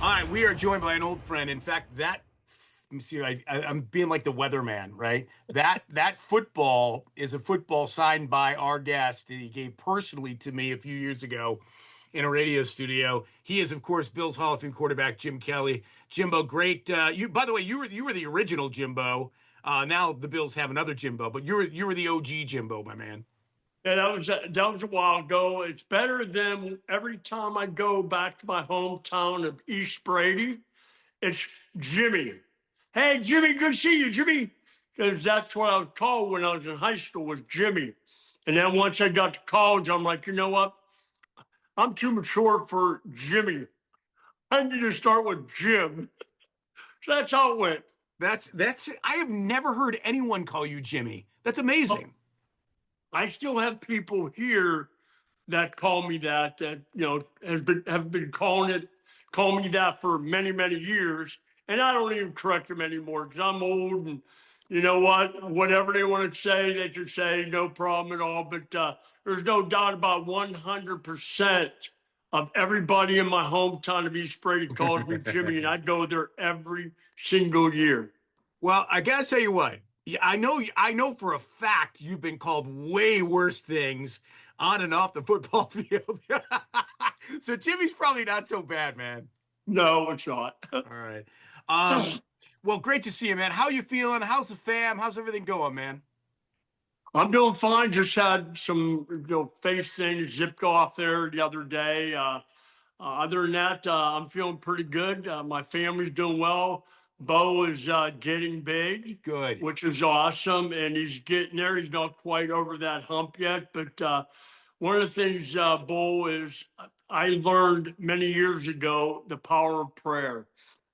All right, we are joined by an old friend. In fact, let me see. I'm being like the weatherman, right? That football is a football signed by our guest that he gave personally to me a few years ago in a radio studio. He is, of course, Bills Hall of Fame quarterback Jim Kelly. Jimbo, great. You, by the way, you were the original Jimbo. Now the Bills have another Jimbo, but you were the OG Jimbo, my man. Yeah, that was a while ago. It's better than every time I go back to my hometown of East Brady. It's Jimmy. Hey, Jimmy, good to see you, Jimmy. Because that's what I was called when I was in high school, was Jimmy. And then once I got to college, I'm like, you know what? I'm too mature for Jimmy. I need to start with Jim. So that's how it went. That's. I have never heard anyone call you Jimmy. That's Oh, amazing. I still have people here that call me that have been calling me that for many, many years. And I don't even correct them anymore because I'm old, and you know what? Whatever they want to say, they can say, no problem at all. But there's no doubt about 100% of everybody in my hometown of East Brady calls me Jimmy, and I go there every single year. Well, I gotta tell you what. Yeah, I know for a fact you've been called way worse things on and off the football field. So Jimmy's probably not so bad, man. No, it's not. All right. Um, well, great to see you, man. How you feeling? How's the fam? How's everything going, man? I'm doing fine. Just had some face things zipped off there the other day. Other than that, I'm feeling pretty good. My family's doing well. Bo is getting big, Good. which is awesome, and he's getting there. He's not quite over that hump yet, but one of the things, Bo, is I learned many years ago the power of prayer,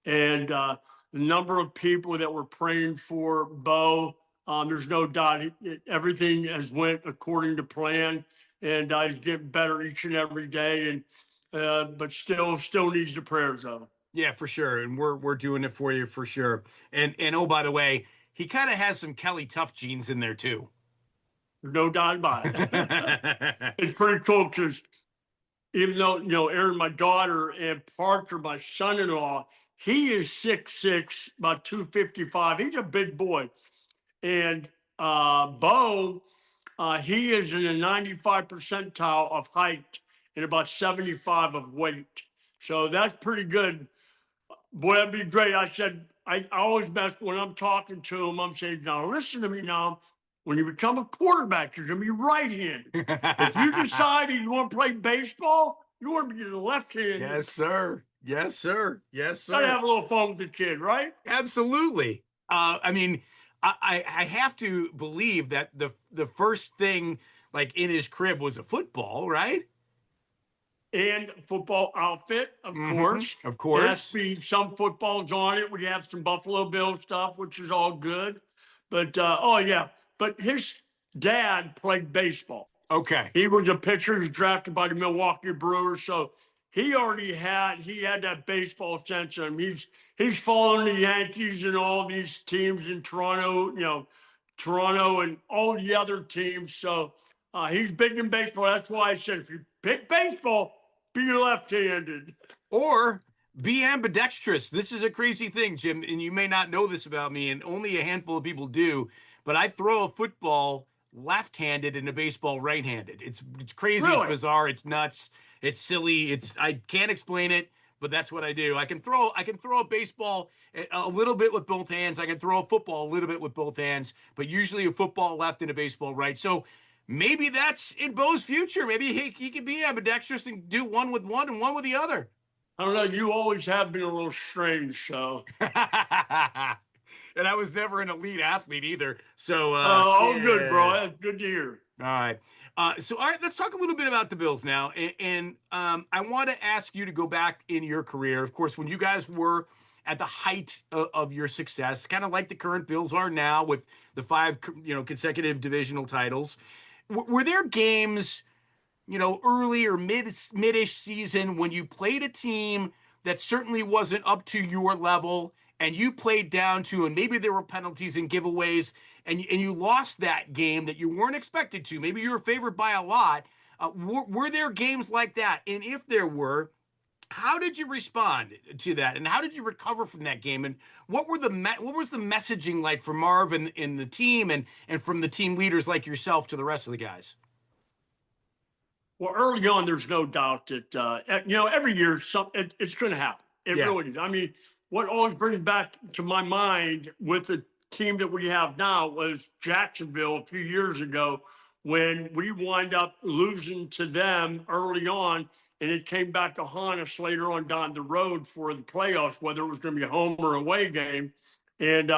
and the number of people that were praying for Bo. There's no doubt everything has went according to plan, and he's getting better each and every day. And but still needs the prayers of. Yeah, for sure. And we're doing it for you for sure. And oh, by the way, he kind of has some Kelly Tough genes in there too. There's no doubt about it. It's pretty cool because even though Aaron, my daughter, and Parker, my son-in-law, he is 6'6", about 255. He's a big boy, and Bo, he is in the 95 percentile of height and about 75 of weight. So that's pretty good. Boy, that'd be great. I said, I always mess when I'm talking to him, I'm saying, now listen to me now. When you become a quarterback, you're going to be right-handed. If you decide you want to play baseball, you want to be left-handed. Yes, sir. Yes, sir. Yes, Got to sir. have a little fun with the kid, right? Absolutely. I mean, I have to believe that the first thing like in his crib was a football, right? And football outfit, of course. Of There has course. to be some footballs on it. We have some Buffalo Bill stuff, which is all good. But oh yeah, but his dad played baseball. Okay. He was a pitcher. He was drafted by the Milwaukee Brewers, so he had that baseball sense in him. He's following the Yankees and all these teams in Toronto, Toronto and all the other teams. So he's big in baseball. That's why I said if you pick baseball, be left-handed. Or be ambidextrous. This is a crazy thing, Jim, and you may not know this about me, and only a handful of people do, but I throw a football left-handed and a baseball right-handed. It's crazy, it's Really? bizarre, it's nuts, it's silly, I can't explain it, but that's what I do. I can throw a baseball a little bit with both hands. I can throw a football a little bit with both hands, but usually a football left and a baseball right. So maybe that's in Bo's future. Maybe he could be ambidextrous and do one with one and one with the other. I don't know. You always have been a little strange, so. And I was never an elite athlete either. So, Oh, yeah. good, bro. That's good to hear. All right. So, all right, let's talk a little bit about the Bills now. And I want to ask you to go back in your career. Of course, when you guys were at the height of your success, kind of like the current Bills are now with the five, consecutive divisional titles. Were there games, early or midish season when you played a team that certainly wasn't up to your level and you played down to, and maybe there were penalties and giveaways, and you lost that game that you weren't expected to? Maybe you were favored by a lot. Were there games like that? And if there were, How did you respond to that, and how did you recover from that game? And what what was the messaging like for Marv and in the team, and from the team leaders like yourself to the rest of the guys? Well, early on, there's no doubt that every year it's going to happen. It Yeah. really is. I mean, what always brings back to my mind with the team that we have now was Jacksonville a few years ago when we wind up losing to them early on, and it came back to haunt us later on down the road for the playoffs, whether it was going to be a home or away game. And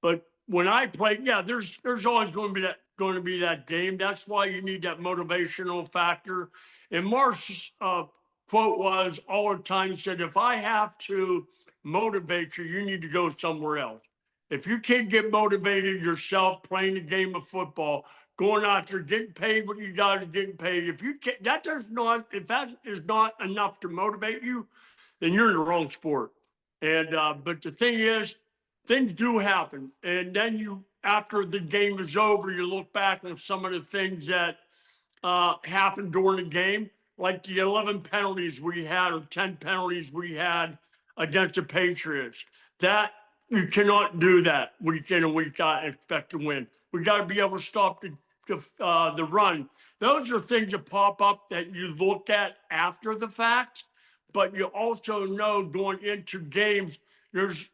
but when I play, yeah, there's always going to be that game. That's why you need that motivational factor. And Marsh's quote was all the time, he said, if I have to motivate you, you need to go somewhere else. If you can't get motivated yourself playing the game of football, going out there, getting paid what you guys are getting paid, if you can't, if that is not enough to motivate you, then you're in the wrong sport. And but the thing is, things do happen, and then after the game is over, you look back on some of the things that happened during the game, like the 11 penalties we had or 10 penalties we had against the Patriots. That you cannot do that week in and week out and expect to win. We got to be able to stop the run. Those are things that pop up that you look at after the fact, but you also know going into games, there's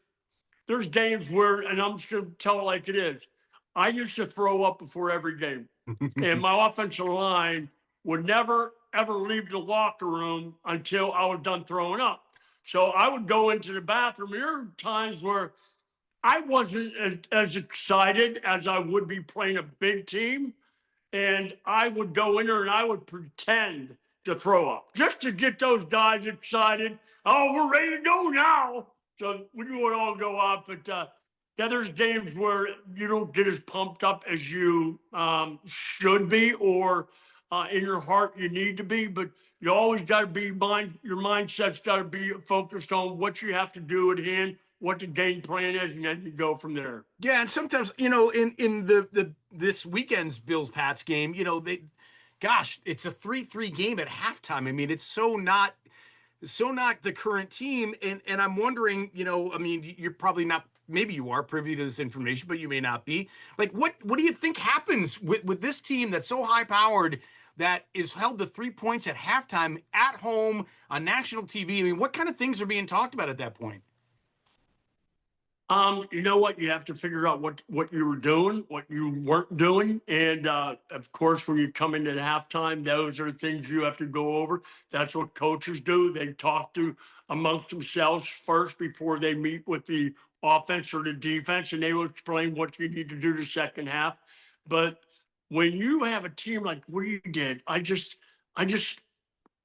games where, and I'm just going to tell it like it is. I used to throw up before every game, and my offensive line would never ever leave the locker room until I was done throwing up. So I would go into the bathroom. There are times where I wasn't as excited as I would be playing a big team, and I would go in there and I would pretend to throw up just to get those guys excited. Oh, we're ready to go now. So we would all go up, but yeah, there's games where you don't get as pumped up as you should be, or in your heart you need to be. But you always got to be your mindset's got to be focused on what you have to do at hand, what the game plan is, and then you go from there. Yeah, and sometimes in the this weekend's Bills Pats game, gosh, it's a 3-3 game at halftime. I mean, it's so not the current team, and I'm wondering, I mean, you're probably not. Maybe you are privy to this information, but you may not be. Like, what do you think happens with this team that's so high powered that is held to 3 points at halftime at home on national TV? I mean, what kind of things are being talked about at that point? You know what? You have to figure out what you were doing, what you weren't doing, and of course, when you come into the halftime, those are things you have to go over. That's what coaches do. They talk to amongst themselves first before they meet with the offense or the defense, and they will explain what you need to do the second half. But when you have a team like we did, I just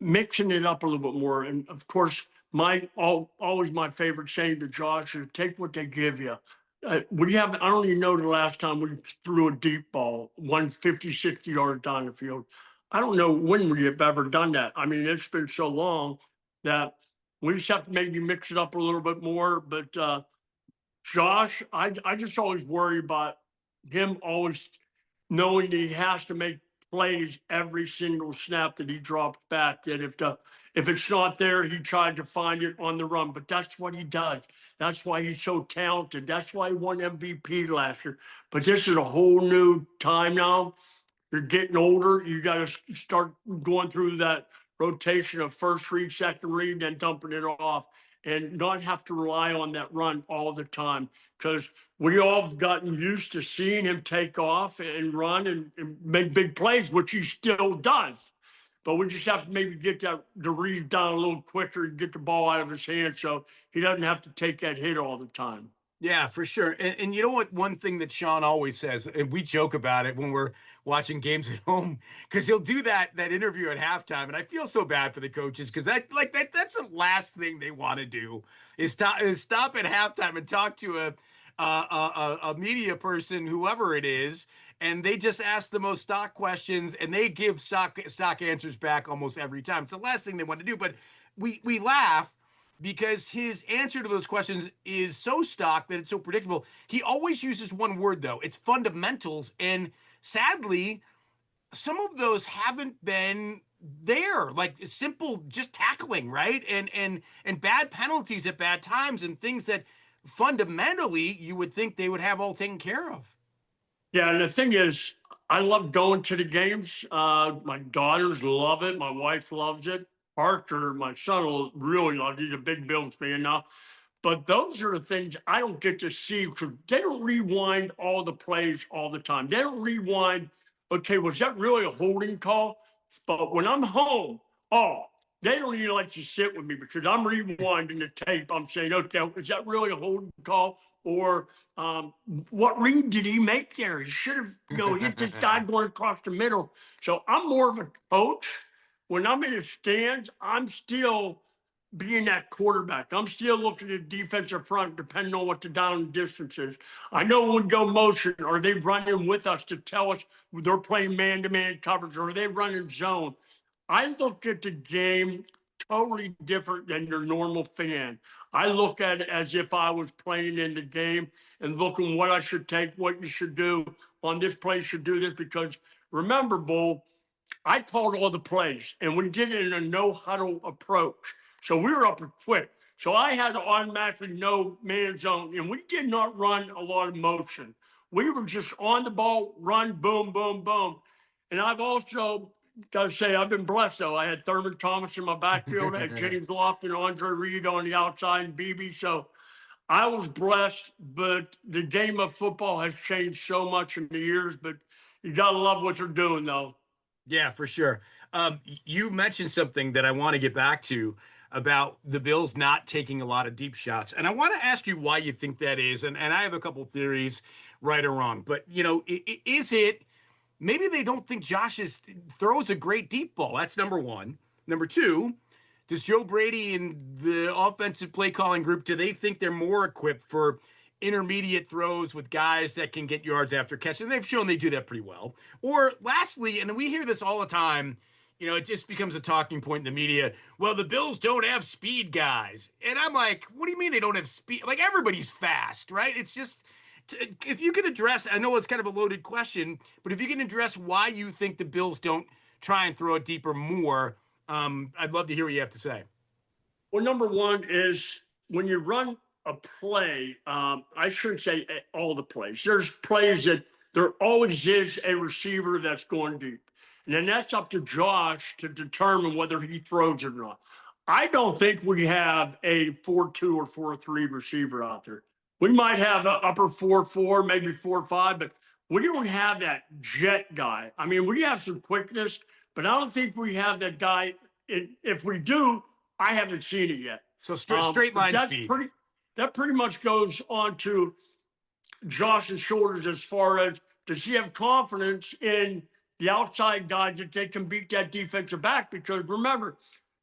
mixing it up a little bit more. And of course, always my favorite saying to Josh is take what they give you. We have, I don't even know the last time we threw a deep ball, 150, 60 yards down the field. I don't know when we have ever done that. I mean, it's been so long that we just have to maybe mix it up a little bit more. But Josh, I just always worry about him always knowing that he has to make plays every single snap that he drops back. That if it's not there, he tried to find it on the run. But that's what he does. That's why he's so talented. That's why he won MVP last year. But this is a whole new time now. You're getting older. You got to start going through that rotation of first read, second read, then dumping it off, and not have to rely on that run all the time. Because we all have gotten used to seeing him take off and run and make big plays, which he still does. But we just have to maybe get the read down a little quicker and get the ball out of his hand so he doesn't have to take that hit all the time. Yeah, for sure. And you know what? One thing that Sean always says, and we joke about it when we're watching games at home, because he'll do that interview at halftime, and I feel so bad for the coaches because that's the last thing they want to do is stop at halftime and talk to a media person, whoever it is, and they just ask the most stock questions and they give stock answers back almost every time. It's the last thing they want to do, but we laugh because his answer to those questions is so stock that it's so predictable. He always uses one word, though. It's fundamentals. And sadly, some of those haven't been there, like simple, just tackling, right? And bad penalties at bad times and things that fundamentally you would think they would have all taken care of. Yeah, and the thing is, I love going to the games. My daughters love it. My wife loves it. Parker, my son, will really love it. He's a big Bills fan now. But those are the things I don't get to see because they don't rewind all the plays all the time. They don't rewind, okay, was that really a holding call? But when I'm home, oh, they don't even like to sit with me because I'm rewinding the tape. I'm saying, okay, is that really a holding call? Or what read did he make there? He should have, hit this guy going across the middle. So I'm more of a coach. When I'm in the stands, I'm still being that quarterback. I'm still looking at defensive front, depending on what the down distance is. I know when we go motion, are they running with us to tell us they're playing man-to-man coverage, or are they running zone? I look at the game totally different than your normal fan. I look at it as if I was playing in the game and looking what I should take, what you should do on this play, you should do this, because remember, Bull, I called all the plays, and we did it in a no huddle approach. So we were up quick. So I had to automatically know man zone, and we did not run a lot of motion. We were just on the ball, run, boom, boom, boom. And I've also got to say, I've been blessed, though. I had Thurman Thomas in my backfield. I had James Lofton, Andre Reed on the outside, and BB. So I was blessed, but the game of football has changed so much in the years. But you got to love what they're doing, though. Yeah, for sure. You mentioned something that I want to get back to about the Bills not taking a lot of deep shots. And I want to ask you why you think that is. And I have a couple theories, right or wrong. But, is it maybe they don't think throws a great deep ball? That's number one. Number two, does Joe Brady and the offensive play calling group, do they think they're more equipped for intermediate throws with guys that can get yards after catch? And they've shown they do that pretty well. Or lastly, and we hear this all the time, it just becomes a talking point in the media. Well, the Bills don't have speed guys. And I'm like, what do you mean they don't have speed? Like, everybody's fast, right? It's just, if you could address, I know it's kind of a loaded question, but if you can address why you think the Bills don't try and throw it deeper more, I'd love to hear what you have to say. Well, number one is when you run a play, I shouldn't say all the plays. There's plays that there always is a receiver that's going deep. And then that's up to Josh to determine whether he throws or not. I don't think we have a 4-2 or 4-3 receiver out there. We might have an upper 4-4, maybe 4-5, but we don't have that jet guy. I mean, we have some quickness, but I don't think we have that guy. If we do, I haven't seen it yet. So straight line that's speed. That pretty much goes on to Josh's shoulders as far as does he have confidence in the outside guys that they can beat that defensive back? Because remember,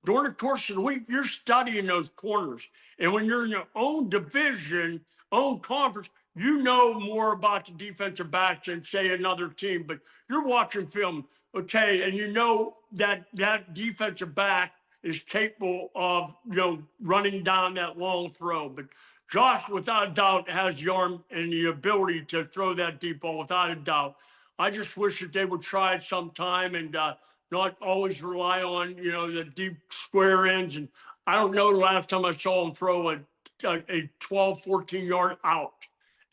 during the course of the week, you're studying those corners. And when you're in your own division, own conference, you know more about the defensive backs than, say, another team. But you're watching film, okay, and you know that defensive back is capable of, running down that long throw. But Josh, without a doubt, has the arm and the ability to throw that deep ball, without a doubt. I just wish that they would try it sometime and not always rely on, the deep square ends. And I don't know the last time I saw him throw a 12, 14-yard out,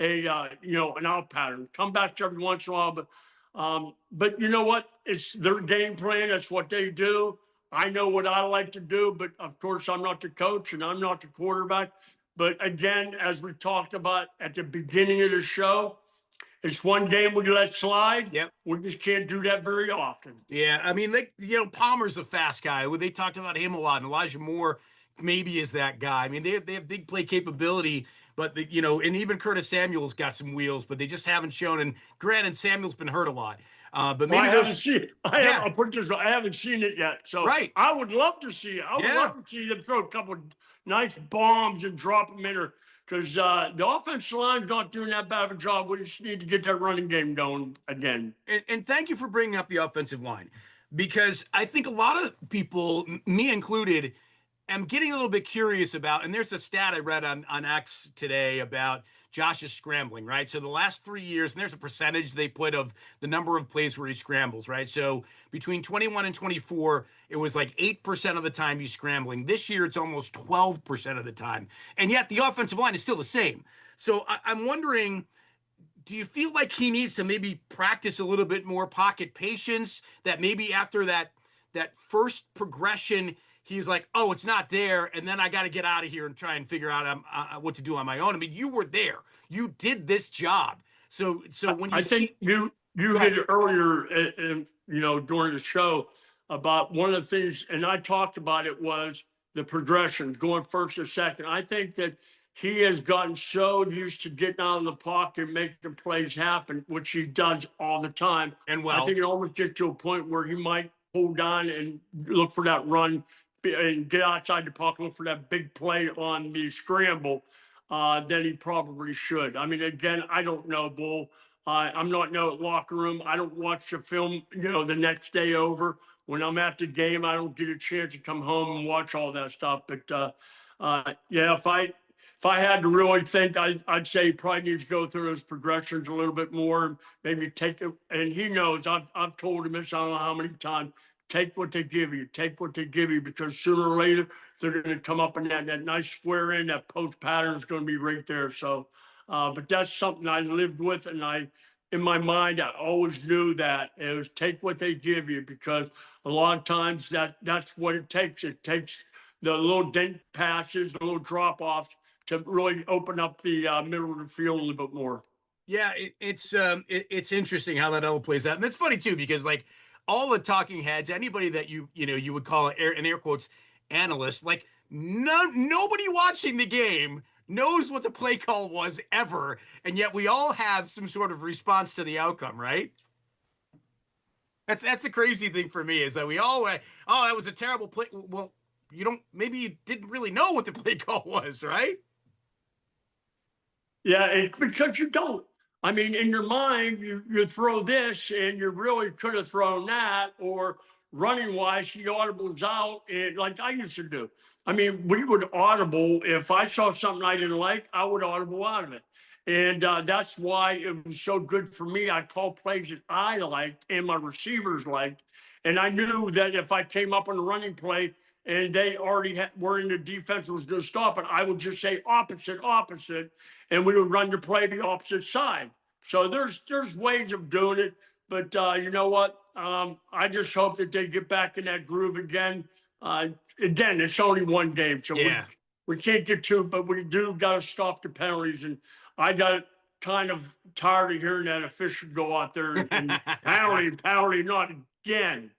an out pattern. Come back every once in a while, but you know what? It's their game plan. That's what they do. I know what I like to do, but of course I'm not the coach and I'm not the quarterback. But again, as we talked about at the beginning of the show, it's one game we let slide. Yep. We just can't do that very often. Yeah, I mean, Palmer's a fast guy. They talked about him a lot, and Elijah Moore maybe is that guy. I mean, they have big play capability, but and even Curtis Samuel's got some wheels, but they just haven't shown. And granted, Samuel's been hurt a lot, but maybe I haven't seen it. I'll put this. I haven't seen it yet, so right. I would love to see it. I would love to see them throw a couple of nice bombs and drop them in her. Because the offensive line's not doing that bad of a job. We just need to get that running game going again. And thank you for bringing up the offensive line, because I think a lot of people, me included, am getting a little bit curious about, and there's a stat I read on X today about Josh's scrambling, right? So the last 3 years, and there's a percentage they put of the number of plays where he scrambles, right? So between 21 and 24, it was like 8% of the time he's scrambling. This year, it's almost 12% of the time. And yet the offensive line is still the same. So I'm wondering, do you feel like he needs to maybe practice a little bit more pocket patience, that maybe after that first progression he's like, oh, it's not there, and then I got to get out of here and try and figure out what to do on my own? I mean, you were there, you did this job, so when you I think see, you go hit ahead. it earlier, during the show about one of the things, and I talked about it, was the progressions going first or second. I think that he has gotten so used to getting out of the pocket and making plays happen, which he does all the time. And I well, think it almost gets to a point where he might hold on and look for that run and get outside the pocket, look for that big play on the scramble. Than he probably should. I mean, again, I don't know, Bull. I'm not in the locker room. I don't watch the film, the next day over. When I'm at the game, I don't get a chance to come home and watch all that stuff. But yeah, if I had to really think, I'd say he probably needs to go through those progressions a little bit more. Maybe take it. And he knows. I've told him this, I don't know how many times. Take what they give you. Take what they give you, because sooner or later they're going to come up in that nice square in. That post pattern is going to be right there. So, but that's something I lived with, and in my mind, I always knew that it was take what they give you, because a lot of times that's what it takes. It takes the little dent passes, the little drop offs to really open up the middle of the field a little bit more. yeah, it's interesting how that all plays out, and it's funny too because like all the talking heads, anybody that you would call an air quotes analyst, like nobody watching the game knows what the play call was ever, and yet we all have some sort of response to the outcome, right? That's the crazy thing for me is that we all went, oh, that was a terrible play. Well, you don't, maybe you didn't really know what the play call was, right? Yeah, it's because you don't. I mean, in your mind, you throw this and you really could have thrown that, or running wise, he audibles out, and like I used to do. I mean, we would audible. If I saw something I didn't like, I would audible out of it. And that's why it was so good for me. I called plays that I liked and my receivers liked. And I knew that if I came up on the running play and they already were in the defense was going to stop it, I would just say opposite, opposite, and we would run the play the opposite side. So there's ways of doing it, but you know what? I just hope that they get back in that groove again. Again, it's only one game, so Yeah. we can't get too, but we do got to stop the penalties. And I got kind of tired of hearing that official go out there and penalty, not again.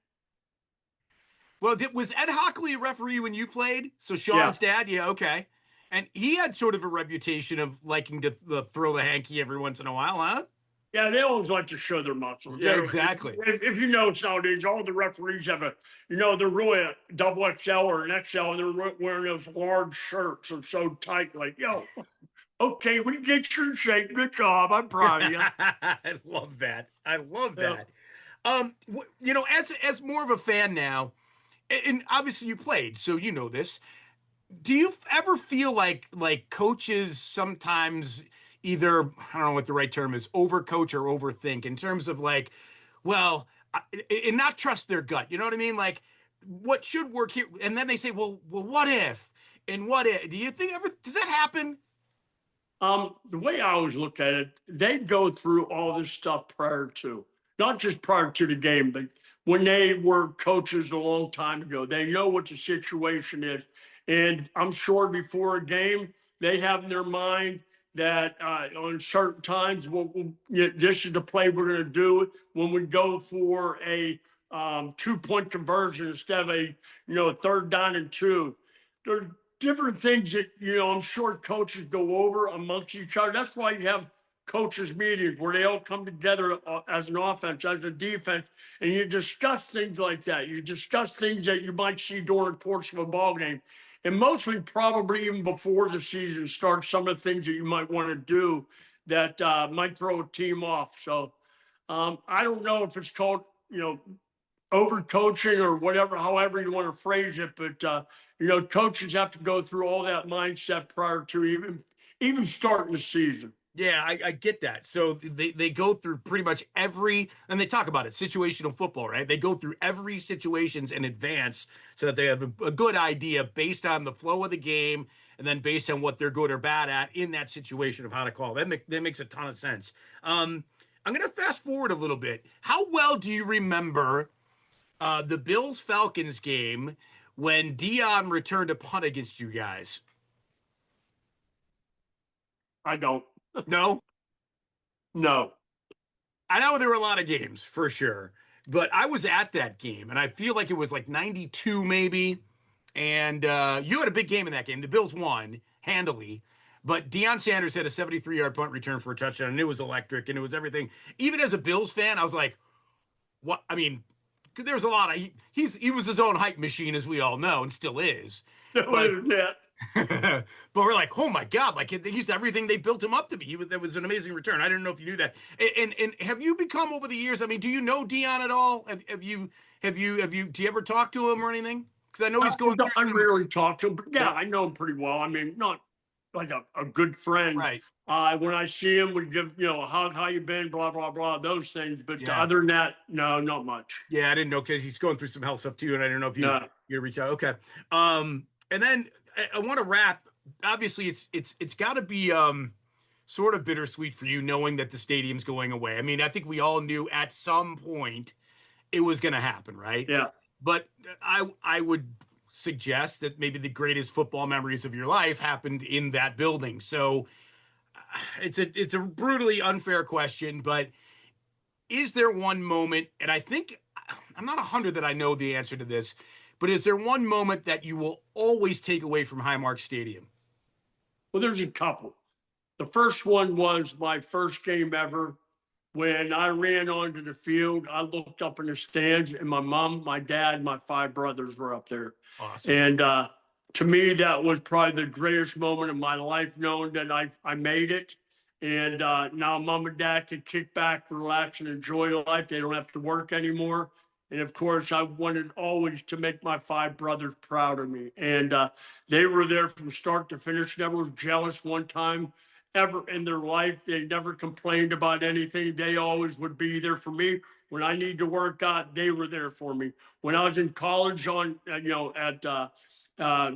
Well, was Ed Hockley a referee when you played? So Yeah. Sean's dad, yeah, okay. And he had sort of a reputation of liking to throw the hanky every once in a while, huh? Yeah, they always like to show their muscles. Yeah, exactly. If you know nowadays, all the referees have they're really a double XL or an XL, and they're wearing those large shirts and so tight. Like, yo, okay, we get you in shape. Good job. I'm proud of you. I love that. I love Yeah. that. As more of a fan now, and obviously you played, so you know this. Do you ever feel like coaches sometimes either, I don't know what the right term is, overcoach or overthink in terms of like, well, and not trust their gut. You know what I mean? Like what should work here, and then they say, well, what if? And what if? Do you think ever does that happen? The way I always look at it, they go through all this stuff prior to, not just prior to the game, but when they were coaches a long time ago. They know what the situation is. And I'm sure before a game, they have in their mind that on certain times, this is the play we're going to do when we go for a 2-point conversion instead of a, 3rd down and 2. There, different things that I'm sure coaches go over amongst each other. That's why you have coaches meetings where they all come together as an offense, as a defense, and you discuss things like that. You discuss things that you might see during the course of a ball game, and mostly probably even before the season starts. Some of the things that you might want to do that might throw a team off. So I don't know if it's called overcoaching or whatever, however you want to phrase it. But coaches have to go through all that mindset prior to even starting the season. Yeah, I get that. So they go through pretty much every, and they talk about it, situational football, right? They go through every situations in advance so that they have a good idea based on the flow of the game and then based on what they're good or bad at in that situation of how to call. That makes a ton of sense. I'm going to fast forward a little bit. How well do you remember the Bills Falcons game when Dion returned a punt against you guys? I don't. No? No. I know there were a lot of games for sure, but I was at that game and I feel like it was like 92 maybe. And you had a big game in that game. The Bills won handily, but Deion Sanders had a 73-yard punt return for a touchdown and it was electric and it was everything. Even as a Bills fan, I was like, what? I mean, there was a lot of, he was his own hype machine, as we all know, and still is. But Yeah. but we're like, oh my God, like he's everything they built him up to be. That was an amazing return. I didn't know if you knew that. And have you become over the years? I mean, do you know Dion at all? Do you ever talk to him or anything? Because I know he's going through I some. rarely talk to him, but yeah, Yeah, I know him pretty well. I mean, not like a good friend. right. When I see him, we give a hug, how you been, blah blah blah, those things. But Yeah, other than that, no, not much. yeah. I didn't know because he's going through some health stuff too, and I didn't know if No. you reach out. Okay. And then I want to wrap. Obviously, it's got to be sort of bittersweet for you knowing that the stadium's going away. I mean, I think we all knew at some point it was going to happen, right? Yeah. But I would suggest that maybe the greatest football memories of your life happened in that building. So it's a brutally unfair question, but is there one moment, and I think I'm not 100 that I know the answer to this, but is there one moment that you will always take away from Highmark Stadium? Well, there's a couple. The first one was my first game ever. When I ran onto the field, I looked up in the stands, and my mom, my dad, my five brothers were up there. Awesome. And to me, that was probably the greatest moment of my life, knowing that I made it. And now mom and dad can kick back, relax, and enjoy life. They don't have to work anymore. And of course, I wanted always to make my five brothers proud of me. And they were there from start to finish. Never was jealous one time ever in their life. They never complained about anything. They always would be there for me. When I need to work out, they were there for me. When I was in college at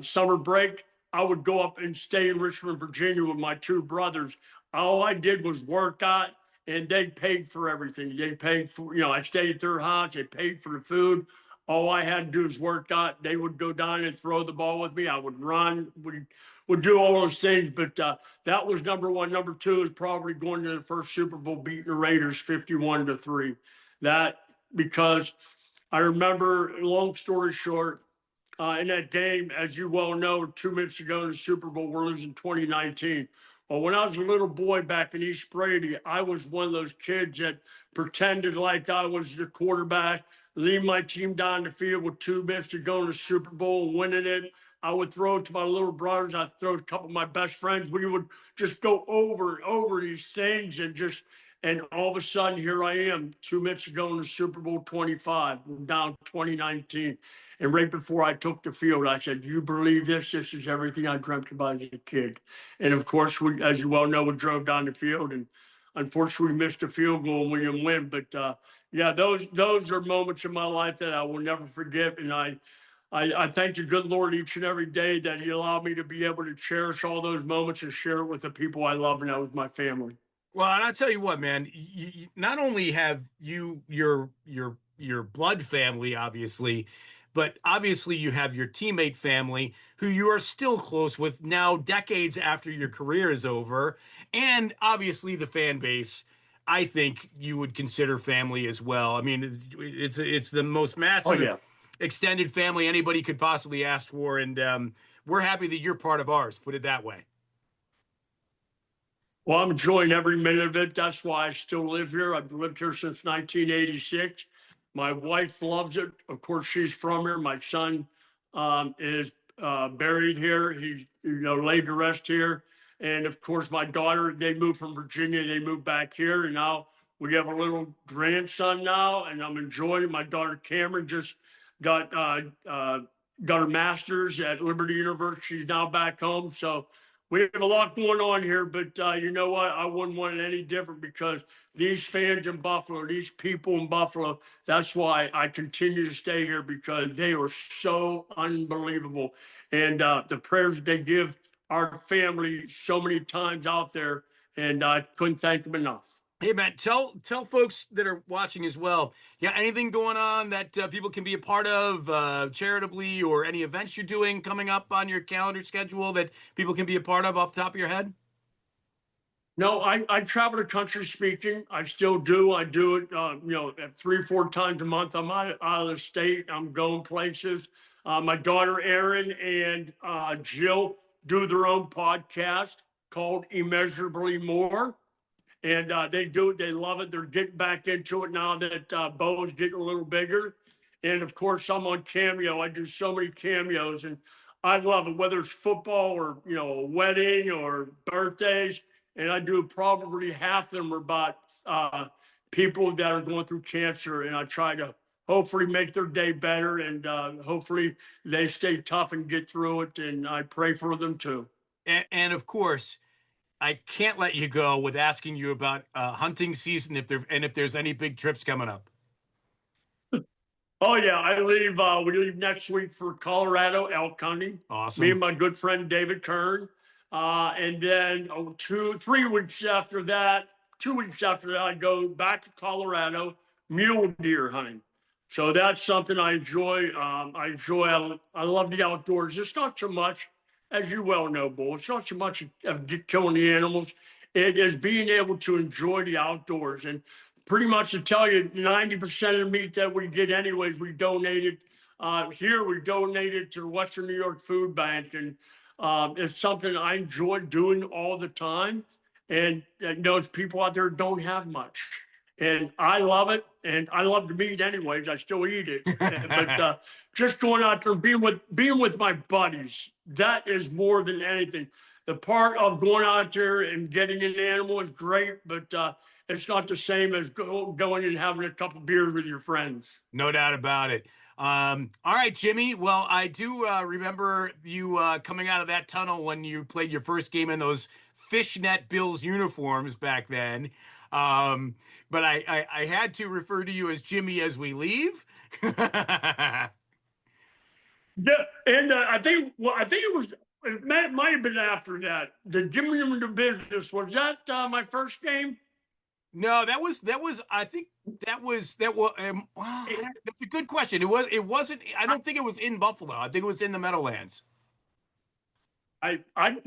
summer break, I would go up and stay in Richmond, Virginia with my two brothers. All I did was work out and they paid for everything. They paid for, I stayed at their house. They paid for the food. All I had to do is work out. They would go down and throw the ball with me. I would run, would do all those things. But that was number one. Number two is probably going to the first Super Bowl, beating the Raiders 51-3. That because I remember, long story short, in that game, as you well know, 2 minutes ago in the Super Bowl, we're losing 2019. Well, when I was a little boy back in East Brady, I was one of those kids that pretended like I was the quarterback, lead my team down the field with 2 minutes to go in the Super Bowl and winning it. I would throw it to my little brothers. I'd throw it to a couple of my best friends. We would just go over and over these things and all of a sudden, here I am 2 minutes ago in the Super Bowl 25, we're down 2019. And right before I took the field, I said, "Do you believe this? This is everything I dreamt about as a kid." And of course, as you well know, we drove down the field and unfortunately we missed a field goal and we didn't win. But yeah, those are moments in my life that I will never forget. And I thank the good Lord each and every day that He allowed me to be able to cherish all those moments and share it with the people I love, and that was my family. Well, and I tell you what, man, not only have your blood family, obviously, but obviously you have your teammate family who you are still close with now, decades after your career is over, and obviously the fan base. I think you would consider family as well. I mean, it's the most Oh massive yeah. extended family anybody could possibly ask for, and we're happy that you're part of ours. Put it that way. Well, I'm enjoying every minute of it. That's why I still live here. I've lived here since 1986. My wife loves it. Of course, she's from here. My son is buried here. He's laid to rest here. And of course, my daughter, they moved from Virginia. They moved back here. And now We have a little grandson now, and I'm enjoying it. My daughter Cameron just got got her master's at Liberty University. She's now back home. So we have a lot going on here, but you know what? I wouldn't want it any different because these fans in Buffalo, these people in Buffalo, that's why I continue to stay here because they are so unbelievable. And the prayers they give our family so many times out there, and I couldn't thank them enough. Hey man, tell folks that are watching as well. Yeah, anything going on that people can be a part of charitably, or any events you're doing coming up on your calendar schedule that people can be a part of off the top of your head? No, I travel the country speaking. I still do. I do it, at 3 or 4 times a month. I'm out of the state. I'm going places. My daughter Erin and Jill do their own podcast called Immeasurably More, and they do it. They love it. They're getting back into it now that Bo's getting a little bigger. And of course, I'm on Cameo. I do so many cameos, and I love it. Whether it's football or a wedding or birthdays, and I do probably half of them are about people that are going through cancer, and I try to hopefully make their day better, and hopefully they stay tough and get through it. And I pray for them too. And of course, I can't let you go with asking you about hunting season, if there's any big trips coming up. Oh yeah, I leave. We leave next week for Colorado elk hunting. Me and Awesome. my good friend David Kern, and then 3 weeks after that, 2 weeks after that, I go back to Colorado mule deer hunting. So that's something I enjoy. I enjoy. I love the outdoors. It's not so much, as you well know, Bull. It's not so much of killing the animals. It is being able to enjoy the outdoors. And pretty much to tell you, 90% of the meat that we get, anyways, we donated. Here, we donated to the Western New York Food Bank, and it's something I enjoy doing all the time. And it's people out there don't have much, and I love it. And I love the meat, anyways. I still eat it, but just going out there, being with my buddies, that is more than anything. The part of going out there and getting an animal is great, but it's not the same as going and having a couple beers with your friends. No doubt about it. All right, Jimmy. Well, I do remember you coming out of that tunnel when you played your first game in those fishnet Bills uniforms back then. But I had to refer to you as Jimmy as we leave. Yeah, and I think it might have been after that. The Jimmy in the Business, was that my first game? No, that was I think that was well, that's a good question. It wasn't, I don't think it was in Buffalo. I think it was in the Meadowlands. I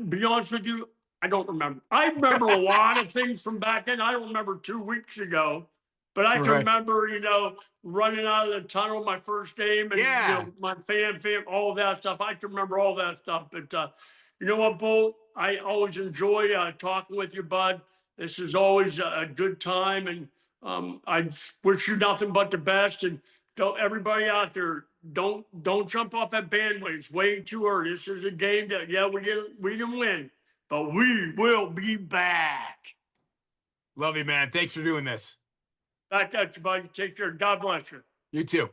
be honest with you, I don't remember. I remember a lot of things from back then. I don't remember 2 weeks ago, but I can Right. remember, running out of the tunnel my first game, and Yeah. my fam, all of that stuff. I can remember all that stuff. But you know what, Bull? I always enjoy talking with you, bud. This is always a good time, and I wish you nothing but the best. And don't everybody out there, don't jump off that bandwagon. It's way too early. This is a game that we didn't win, but we will be back. Love you, man. Thanks for doing this. Back at you, buddy. Take care. God bless you. You too.